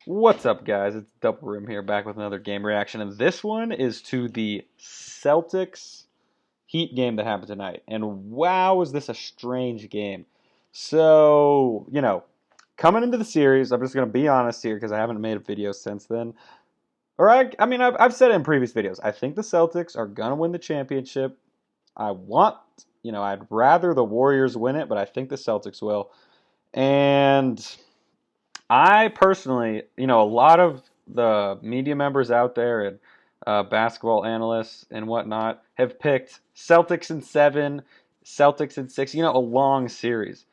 What's up, guys? It's Double Room here, back with another game reaction, and this one is to the Celtics Heat game that happened tonight. And wow, was this a strange game. So, coming into the series, I'm just going to be honest here because I haven't made a video since then. I've said it in previous videos. I think the Celtics are going to win the championship. I'd rather the Warriors win it, but I think the Celtics will. And I personally, a lot of the media members out there and basketball analysts and whatnot have picked Celtics in seven, Celtics in six, a long series.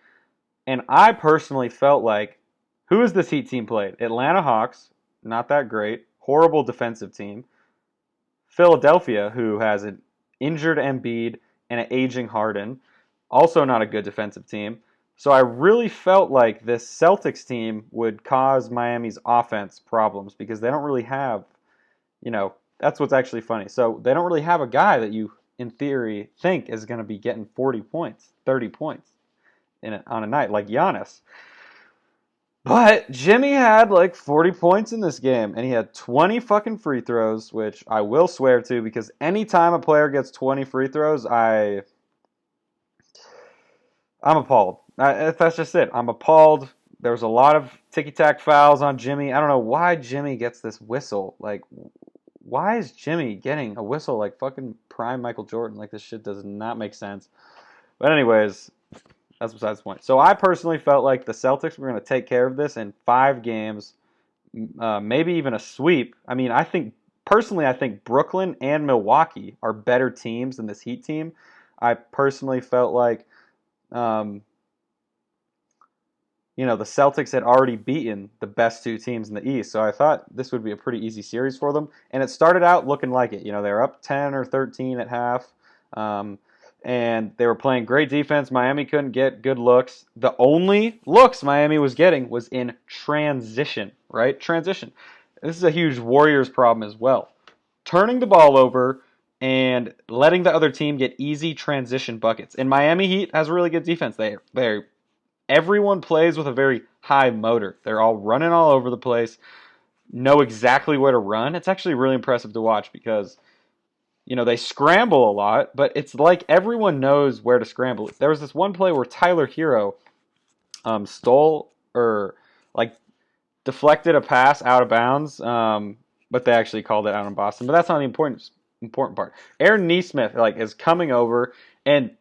And I personally felt like, who is this Heat team played? Atlanta Hawks, not that great, horrible defensive team. Philadelphia, who has an injured Embiid and an aging Harden, also not a good defensive team. So I really felt like this Celtics team would cause Miami's offense problems because they don't really have, that's what's actually funny. So they don't really have a guy that you, in theory, think is going to be getting 40 points, 30 points on a night like Giannis. But Jimmy had like 40 points in this game, and he had 20 fucking free throws, which I will swear to because anytime a player gets 20 free throws, I'm appalled. That's just it. I'm appalled. There was a lot of ticky-tack fouls on Jimmy. I don't know why Jimmy gets this whistle. Like, why is Jimmy getting a whistle like fucking prime Michael Jordan? Like, this shit does not make sense. But anyways, that's besides the point. So I personally felt like the Celtics were going to take care of this in 5 games, maybe even a sweep. I think Brooklyn and Milwaukee are better teams than this Heat team. I personally felt like um, the Celtics had already beaten the best two teams in the East, so I thought this would be a pretty easy series for them. And it started out looking like it. They were up 10 or 13 at half, and they were playing great defense. Miami couldn't get good looks. The only looks Miami was getting was in transition, right? Transition. This is a huge Warriors problem as well. Turning the ball over and letting the other team get easy transition buckets. And Miami Heat has really good defense. Everyone plays with a very high motor. They're all running all over the place, know exactly where to run. It's actually really impressive to watch because, they scramble a lot, but it's like everyone knows where to scramble. There was this one play where Tyler Hero stole or like deflected a pass out of bounds, but they actually called it out in Boston. But that's not the important part. Aaron Nesmith is coming over, and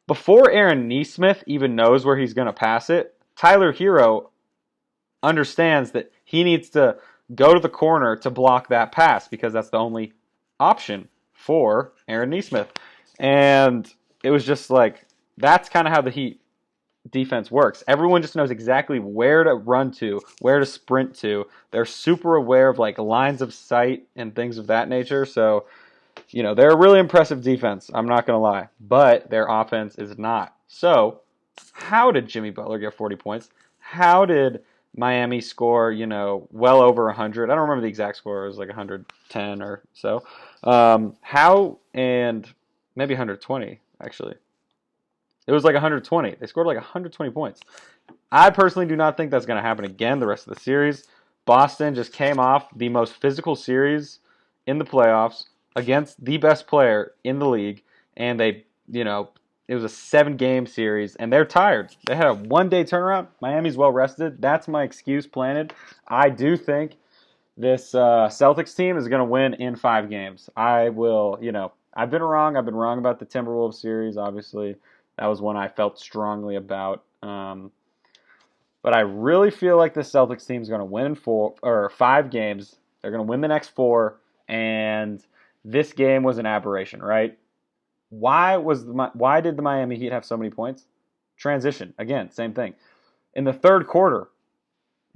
before Aaron Nesmith even knows where he's going to pass it, Tyler Hero understands that he needs to go to the corner to block that pass because that's the only option for Aaron Nesmith. And it was just like, that's kind of how the Heat defense works. Everyone just knows exactly where to run to, where to sprint to. They're super aware of lines of sight and things of that nature. So they're a really impressive defense, I'm not going to lie, but their offense is not. So, how did Jimmy Butler get 40 points? How did Miami score, well over 100? I don't remember the exact score. It was like 110 or so. And maybe 120, actually. It was like 120. They scored like 120 points. I personally do not think that's going to happen again the rest of the series. Boston just came off the most physical series in the playoffs against the best player in the league, and it was a 7-game series, and they're tired. They had a 1-day turnaround. Miami's well rested. That's my excuse planted. I do think this Celtics team is going to win in 5 games. I will, I've been wrong. I've been wrong about the Timberwolves series, obviously. That was one I felt strongly about. But I really feel like the Celtics team is going to win 5 games. They're going to win the next 4, and this game was an aberration, right? Why did the Miami Heat have so many points? Transition. Again, same thing. In the third quarter,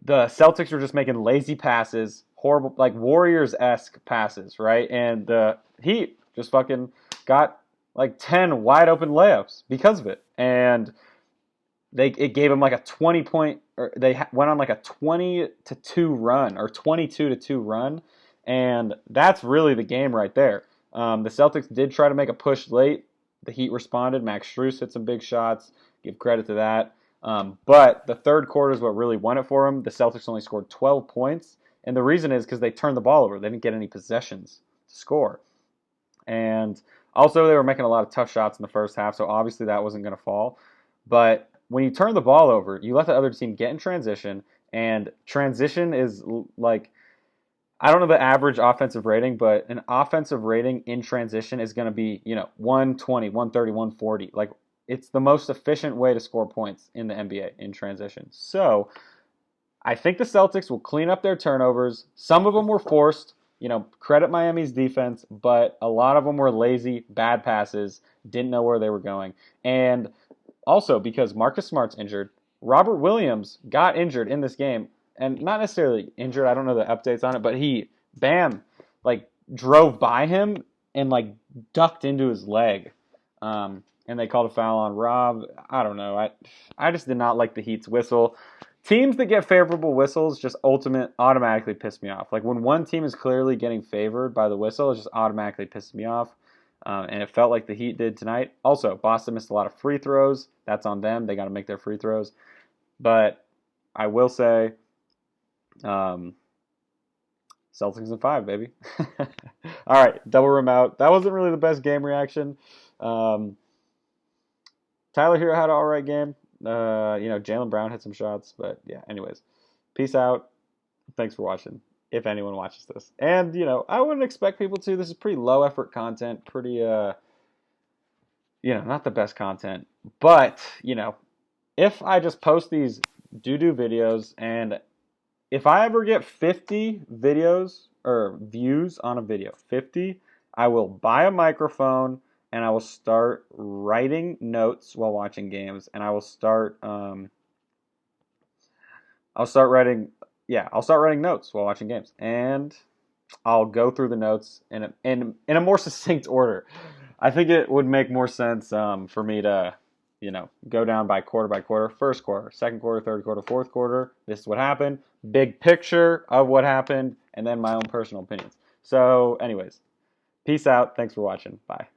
the Celtics were just making lazy passes, horrible, like Warriors-esque passes, right? And the Heat just fucking got like 10 wide open layups because of it. And it gave them like a 20-point, or they went on like a 20-2 run or 22-2 run. And that's really the game right there. The Celtics did try to make a push late. The Heat responded. Max Strus hit some big shots. Give credit to that. But the third quarter is what really won it for them. The Celtics only scored 12 points, and the reason is because they turned the ball over. They didn't get any possessions to score. And also, they were making a lot of tough shots in the first half, so obviously that wasn't going to fall. But when you turn the ball over, you let the other team get in transition, and transition is like, I don't know the average offensive rating, but an offensive rating in transition is going to be, 120, 130, 140. Like, it's the most efficient way to score points in the NBA in transition. So, I think the Celtics will clean up their turnovers. Some of them were forced, credit Miami's defense, but a lot of them were lazy, bad passes, didn't know where they were going. And also because Marcus Smart's injured, Robert Williams got injured in this game, and not necessarily injured, I don't know the updates on it, but he, bam, like drove by him and like ducked into his leg. And they called a foul on Rob. I don't know. I just did not like the Heat's whistle. Teams that get favorable whistles just automatically piss me off. Like when one team is clearly getting favored by the whistle, it just automatically pisses me off. And it felt like the Heat did tonight. Also, Boston missed a lot of free throws. That's on them. They got to make their free throws. But I will say, Celtics in 5, baby. All right, double rim out. That wasn't really the best game reaction. Tyler Hero had an all right game. Jaylen Brown hit some shots, but yeah. Anyways, peace out. Thanks for watching. If anyone watches this, and I wouldn't expect people to. This is pretty low effort content. Pretty not the best content, but if I just post these doo-doo videos, and if I ever get 50 videos or views on a video, 50, I will buy a microphone and I will start writing notes while watching games, and I will start I'll start writing notes while watching games, and I'll go through the notes in a more succinct order. I think it would make more sense for me to go down by quarter, first quarter, second quarter, third quarter, fourth quarter. This is what happened, big picture of what happened, and then my own personal opinions. So anyways, peace out. Thanks for watching. Bye.